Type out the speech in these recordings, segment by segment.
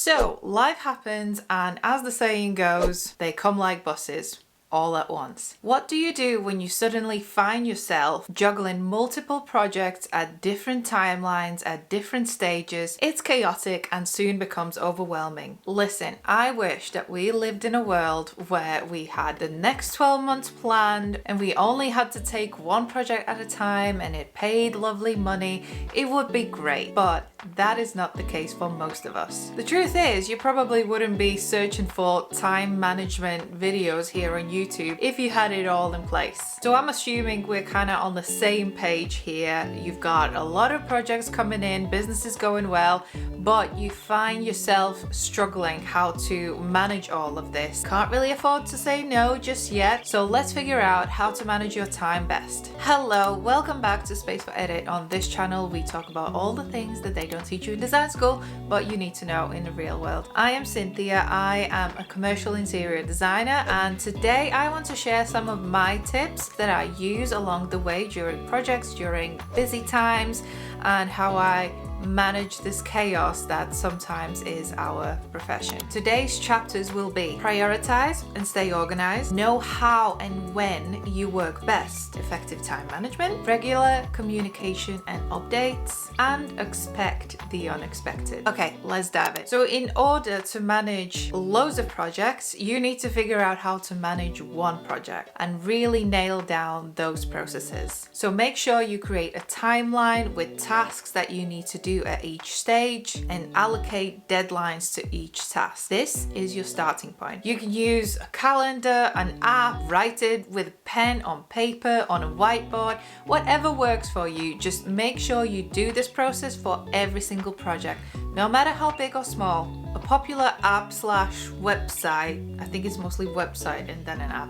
So life happens, and as the saying goes, they come like buses, all at once. What do you do when you suddenly find yourself juggling multiple projects at different timelines, at different stages? It's chaotic and soon becomes overwhelming. Listen, I wish that we lived in a world where we had the next 12 months planned and we only had to take one project at a time and it paid lovely money. It would be great, but that is not the case for most of us. The truth is, you probably wouldn't be searching for time management videos here on YouTube if you had it all in place. So I'm assuming we're kind of on the same page here. You've got a lot of projects coming in, business is going well, but you find yourself struggling how to manage all of this. Can't really afford to say no just yet, so let's figure out how to manage your time best. Hello, welcome back to Space for Edit. On this channel, we talk about all the things that they don't teach you in design school, but you need to know in the real world. I am Cynthia, I am a commercial interior designer, and today I want to share some of my tips that I use along the way during projects, during busy times, and how I manage this chaos that sometimes is our profession. Today's chapters will be prioritize and stay organized, know how and when you work best, effective time management, regular communication and updates, and expect the unexpected. Okay, let's dive in. So in order to manage loads of projects, you need to figure out how to manage one project and really nail down those processes. So make sure you create a timeline with tasks that you need to do at each stage and allocate deadlines to each task. This is your starting point. You can use a calendar, an app, write it with a pen on paper, on a whiteboard, whatever works for you. Just make sure you do this process for every single project, no matter how big or small. A popular app slash website, I think it's mostly website and then an app.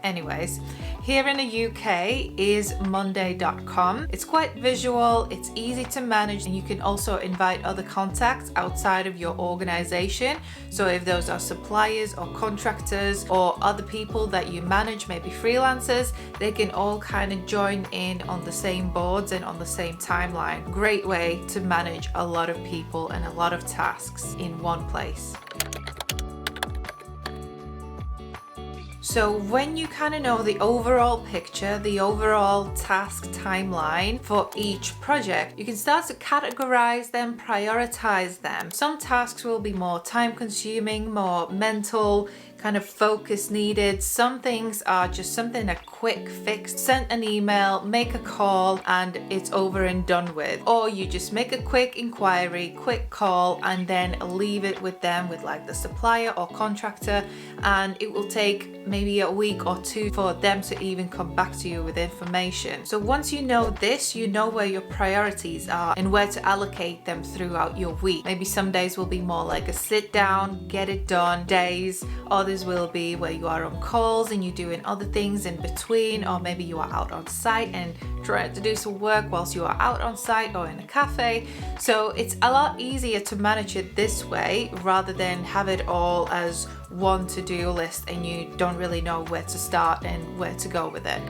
Anyways, here in the UK is monday.com. It's quite visual, it's easy to manage, and you can also invite other contacts outside of your organization. So if those are suppliers or contractors or other people that you manage, maybe freelancers, they can all kind of join in on the same boards and on the same timeline. Great way to manage a lot of people and a lot of tasks in one place. So when you kind of know the overall picture, the overall task timeline for each project, you can start to categorize them, prioritize them. Some tasks will be more time consuming, more mental, kind of focus needed. Some things are just something a quick fix, send an email, make a call, and it's over and done with. Or you just make a quick inquiry, quick call, and then leave it with them, with like the supplier or contractor, and it will take maybe a week or two for them to even come back to you with information. So once you know this, you know where your priorities are and where to allocate them throughout your week. Maybe some days will be more like a sit down, get it done days. Others will be where you are on calls and you're doing other things in between, or maybe you are out on site and trying to do some work whilst you are out on site or in a cafe. So it's a lot easier to manage it this way rather than have it all as one to-do list and you don't really know where to start and where to go with it.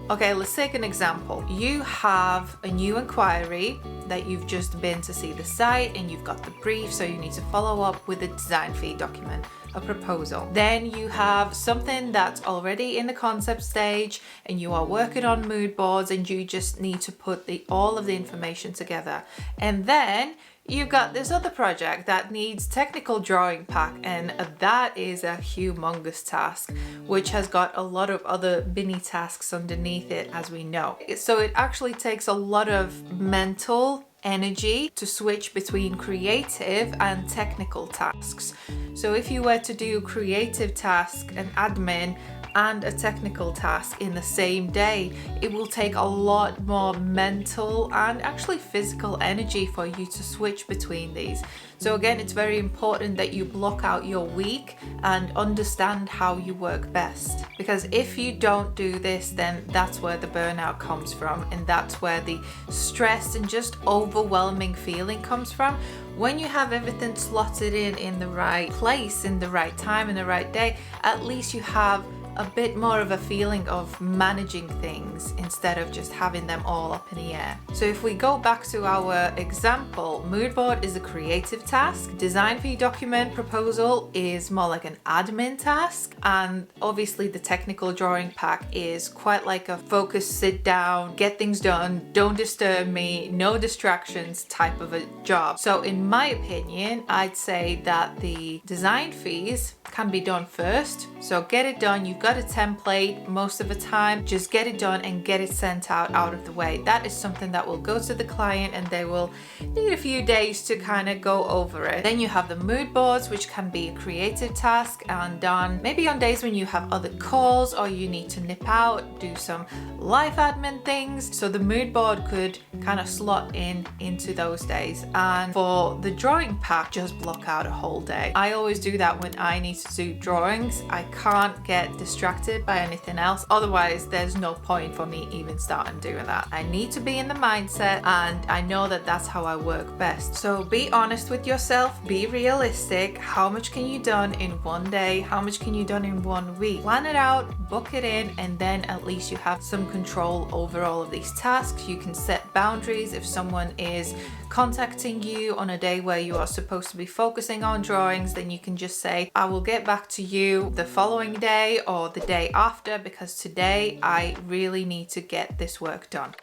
Okay, let's take an example. You have a new inquiry that you've just been to see the site and you've got the brief, so you need to follow up with a design fee document, a proposal. Then you have something that's already in the concept stage and you are working on mood boards and you just need to put all of the information together. And then you've got this other project that needs technical drawing pack, and that is a humongous task, which has got a lot of other mini tasks underneath it, as we know. So it actually takes a lot of mental energy to switch between creative and technical tasks. So if you were to do creative task and admin and a technical task in the same day, it will take a lot more mental and actually physical energy for you to switch between these. So again, it's very important that you block out your week and understand how you work best, because if you don't do this, then that's where the burnout comes from, and that's where the stress and just overwhelming feeling comes from. When you have everything slotted in the right place, in the right time, in the right day, at least you have a bit more of a feeling of managing things instead of just having them all up in the air. So if we go back to our example, mood board is a creative task, design fee document proposal is more like an admin task, and obviously the technical drawing pack is quite like a focus, sit down, get things done, don't disturb me, no distractions type of a job. So in my opinion, I'd say that the design fees can be done first. So get it done. You've got a template most of the time. Just get it done and get it sent out of the way. That is something that will go to the client and they will need a few days to kind of go over it. Then you have the mood boards, which can be a creative task and done maybe on days when you have other calls or you need to nip out, do some life admin things. So the mood board could kind of slot into those days. And for the drawing pack, just block out a whole day. I always do that when I need to do drawings. I can't get distracted by anything else. Otherwise, there's no point for me even starting doing that. I need to be in the mindset, and I know that that's how I work best. So be honest with yourself, be realistic. How much can you done in one day? How much can you done in 1 week? Plan it out, book it in, and then at least you have some control over all of these tasks. You can set boundaries. If someone is contacting you on a day where you are supposed to be focusing on drawings, then you can just say, I will get back to you the following day or the day after, because today I really need to get this work done.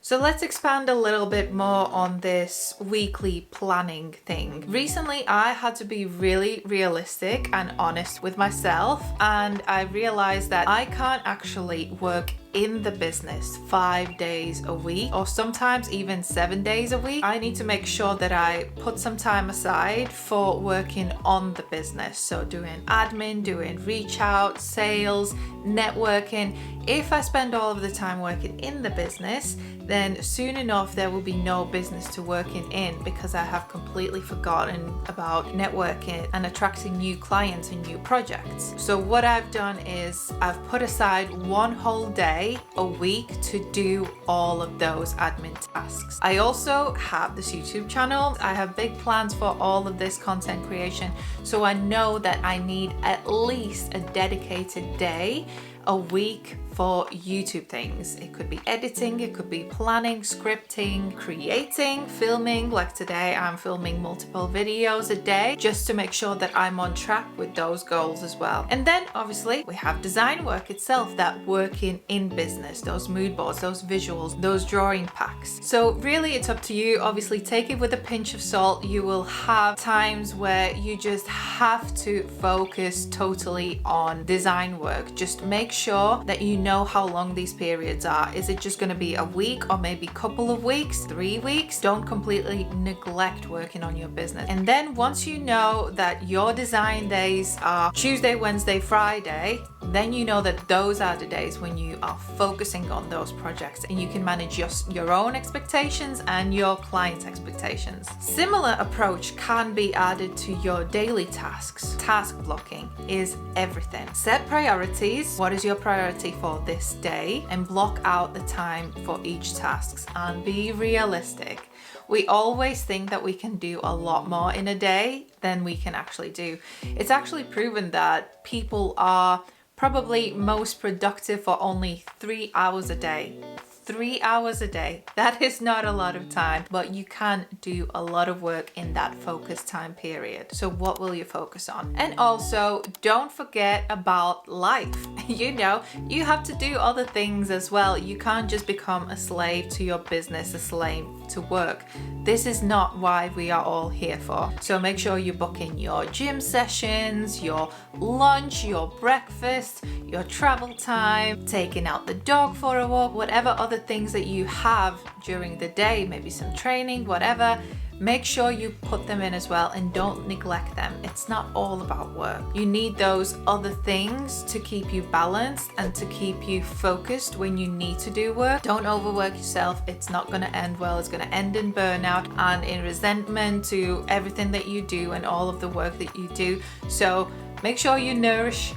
So let's expand a little bit more on this weekly planning thing. Recently, I had to be really realistic and honest with myself, and I realized that I can't actually work in the business 5 days a week, or sometimes even 7 days a week. I need to make sure that I put some time aside for working on the business. So doing admin, doing reach out, sales, networking. If I spend all of the time working in the business, then soon enough there will be no business to working in, because I have completely forgotten about networking and attracting new clients and new projects. So what I've done is I've put aside one whole day a week to do all of those admin tasks. I also have this YouTube channel. I have big plans for all of this content creation, so I know that I need at least a dedicated day a week for YouTube things. It could be editing, it could be planning, scripting, creating, filming. Like today, I'm filming multiple videos a day just to make sure that I'm on track with those goals as well. And then obviously we have design work itself, that working in business, those mood boards, those visuals, those drawing packs. So really it's up to you. Obviously take it with a pinch of salt. You will have times where you just have to focus totally on design work. Just make sure that you know how long these periods are. Is it just going to be a week, or maybe a couple of weeks, 3 weeks? Don't completely neglect working on your business. And then once you know that your design days are Tuesday, Wednesday, Friday, then you know that those are the days when you are focusing on those projects, and you can manage your own expectations and your clients' expectations. Similar approach can be added to your daily tasks. Task blocking is everything. Set priorities. What is your priority for this day? And block out the time for each task, and be realistic. We always think that we can do a lot more in a day than we can actually do. It's actually proven that people are probably most productive for only 3 hours a day. 3 hours a day. That is not a lot of time, but you can do a lot of work in that focus time period. So what will you focus on? And also, don't forget about life. You have to do other things as well. You can't just become a slave to your business, a slave to work. This is not why we are all here for. So make sure you book in your gym sessions, your lunch, your breakfast, your travel time, taking out the dog for a walk, whatever other things that you have during the day, maybe some training, whatever. Make sure you put them in as well, and don't neglect them. It's not all about work. You need those other things to keep you balanced and to keep you focused when you need to do work. Don't overwork yourself. It's not going to end well. It's going to end in burnout and in resentment to everything that you do and all of the work that you do. So Make sure you nourish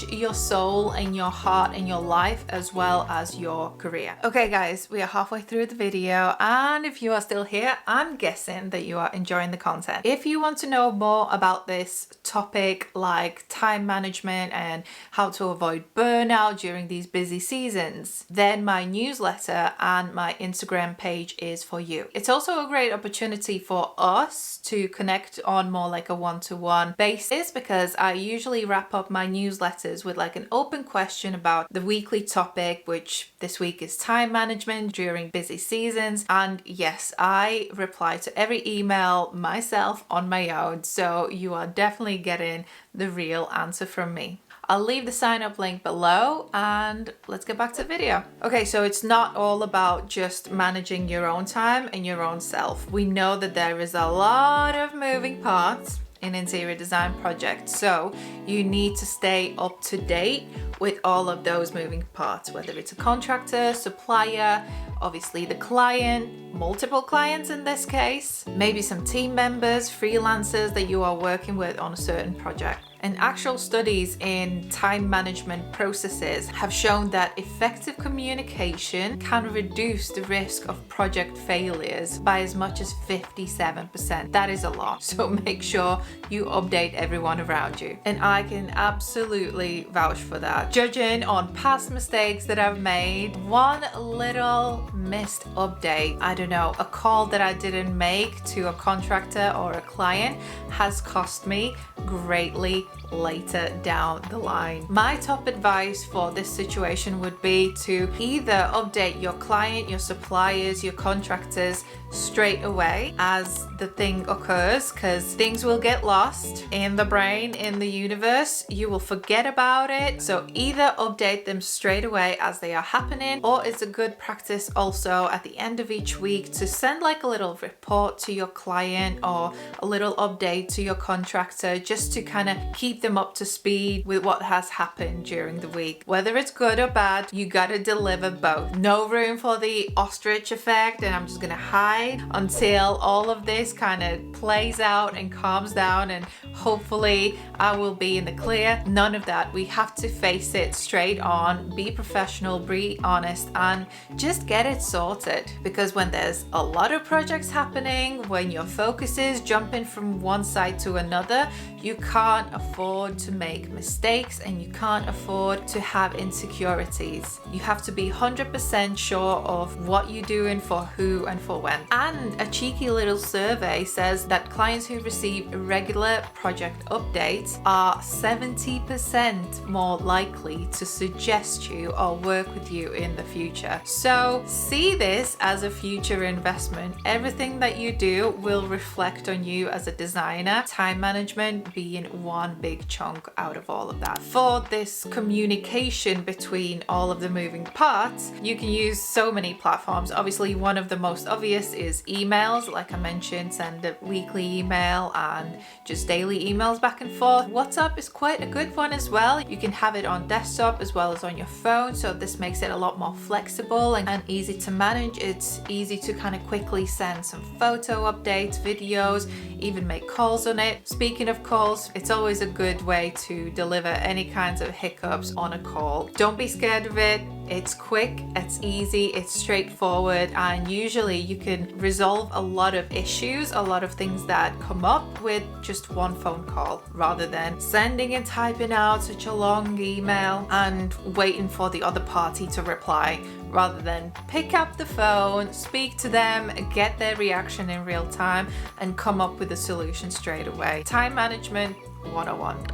your soul and your heart and your life as well as your career. Okay guys, we are halfway through the video, and if you are still here, I'm guessing that you are enjoying the content. If you want to know more about this topic, like time management and how to avoid burnout during these busy seasons, then my newsletter and my Instagram page is for you. It's also a great opportunity for us to connect on more like a one-to-one basis, because I usually wrap up my newsletters with like an open question about the weekly topic, which this week is time management during busy seasons. And yes, I reply to every email myself on my own, so you are definitely getting the real answer from me. I'll leave the sign up link below, and let's get back to the video. Okay, so it's not all about just managing your own time and your own self. We know that there is a lot of moving parts in interior design projects, so you need to stay up to date with all of those moving parts, whether it's a contractor, supplier, obviously the client, multiple clients in this case, maybe some team members, freelancers that you are working with on a certain project. And actual studies in time management processes have shown that effective communication can reduce the risk of project failures by as much as 57%. That is a lot. So make sure you update everyone around you. And I can absolutely vouch for that. Judging on past mistakes that I've made, one little missed update, I don't know, a call that I didn't make to a contractor or a client has cost me greatly later down the line. My top advice for this situation would be to either update your client, your suppliers, your contractors straight away as the thing occurs, because things will get lost in the brain, in the universe. You will forget about it. So either update them straight away as they are happening, or it's a good practice also at the end of each week to send like a little report to your client or a little update to your contractor, just to kind of keep them up to speed with what has happened during the week. Whether it's good or bad, you gotta deliver both. No room for the ostrich effect and I'm just gonna hide until all of this kind of plays out and calms down and hopefully I will be in the clear. None of that. We have to face it straight on, be professional, be honest, and just get it sorted. Because when there's a lot of projects happening, when your focus is jumping from one side to another, you can't afford to make mistakes and you can't afford to have insecurities. You have to be 100% sure of what you're doing, for who and for when. And a cheeky little survey says that clients who receive regular project updates are 70% more likely to suggest you or work with you in the future. So see this as a future investment. Everything that you do will reflect on you as a designer, time management being one big chunk out of all of that. For this communication between all of the moving parts, you can use so many platforms. Obviously, one of the most obvious is emails. Like I mentioned, send a weekly email and just daily emails back and forth. WhatsApp is quite a good one as well. You can have it on desktop as well as on your phone, so this makes it a lot more flexible and easy to manage. It's easy to kind of quickly send some photo updates, videos, even make calls on it. Speaking of calls, it's always a good way to deliver any kinds of hiccups on a call. Don't be scared of it. It's quick, it's easy, it's straightforward, and usually you can resolve a lot of issues, a lot of things that come up with just one phone call, rather than sending and typing out such a long email and waiting for the other party to reply. Rather than pick up the phone, speak to them, get their reaction in real time, and come up with a solution straight away. Time management 101.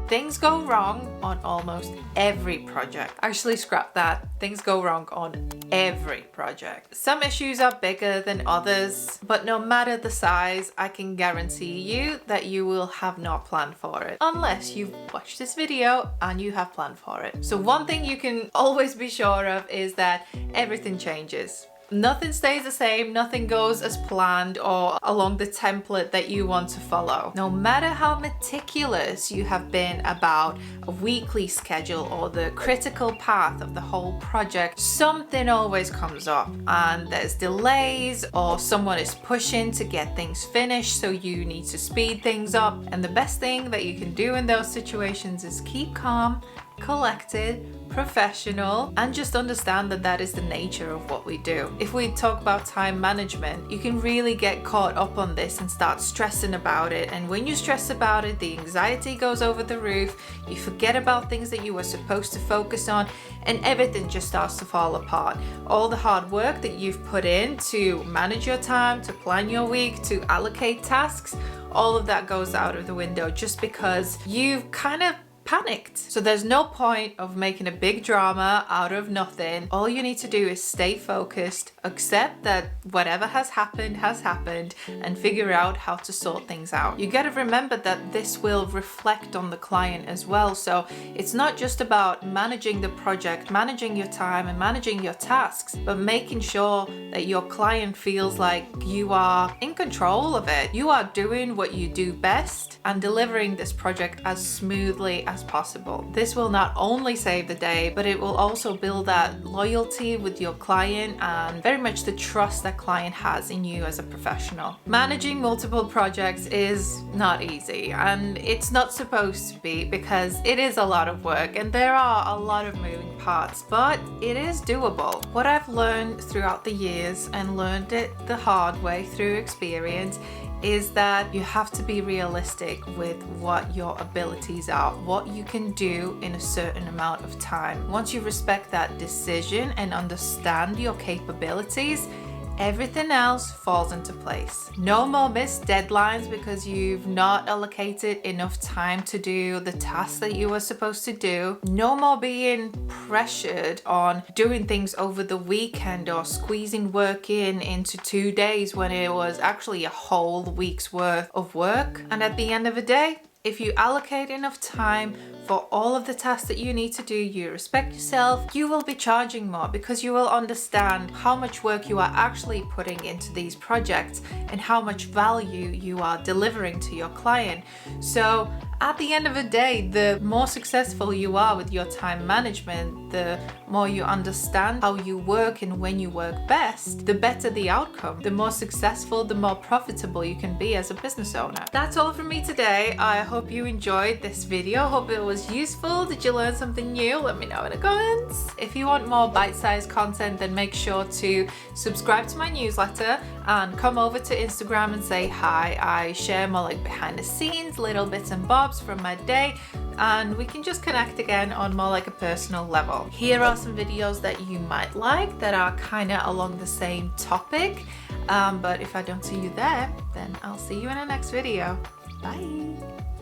Things go wrong on almost every project. Actually, scrap that. Things go wrong on every project. Some issues are bigger than others, but no matter the size, I can guarantee you that you will have not planned for it, unless you've watched this video and you have planned for it. So one thing you can always be sure of is that everything changes. Nothing stays the same, nothing goes as planned or along the template that you want to follow. No matter how meticulous you have been about a weekly schedule or the critical path of the whole project, something always comes up and there's delays or someone is pushing to get things finished, so you need to speed things up. And the best thing that you can do in those situations is keep calm, collected, professional, and just understand that that is the nature of what we do. If we talk about time management, you can really get caught up on this and start stressing about it. And when you stress about it, the anxiety goes over the roof, you forget about things that you were supposed to focus on, and everything just starts to fall apart. All the hard work that you've put in to manage your time, to plan your week, to allocate tasks, all of that goes out of the window just because you've kind of panicked. So there's no point of making a big drama out of nothing. All you need to do is stay focused, accept that whatever has happened, and figure out how to sort things out. You got to remember that this will reflect on the client as well. So it's not just about managing the project, managing your time and managing your tasks, but making sure that your client feels like you are in control of it. You are doing what you do best and delivering this project as smoothly as possible. This will not only save the day, but it will also build that loyalty with your client and very much the trust that client has in you as a professional. Managing multiple projects is not easy, and it's not supposed to be, because it is a lot of work and there are a lot of moving parts, but it is doable. What I've learned throughout the years, and learned it the hard way through experience, is that you have to be realistic with what your abilities are, what you can do in a certain amount of time. Once you respect that decision and understand your capabilities, everything else falls into place. No more missed deadlines because you've not allocated enough time to do the tasks that you were supposed to do. No more being pressured on doing things over the weekend or squeezing work into 2 days when it was actually a whole week's worth of work. And at the end of the day, if you allocate enough time for all of the tasks that you need to do, you respect yourself, you will be charging more because you will understand how much work you are actually putting into these projects and how much value you are delivering to your client. So at the end of the day, the more successful you are with your time management, the more you understand how you work and when you work best, the better the outcome. The more successful, the more profitable you can be as a business owner. That's all from me today. I hope you enjoyed this video. Hope it was useful. Did you learn something new? Let me know in the comments. If you want more bite-sized content, then make sure to subscribe to my newsletter and come over to Instagram and say hi. I share more like behind the scenes, little bits and bobs from my day, and we can just connect again on more like a personal level. Here are some videos that you might like that are kind of along the same topic, but if I don't see you there, then I'll see you in the next video. Bye.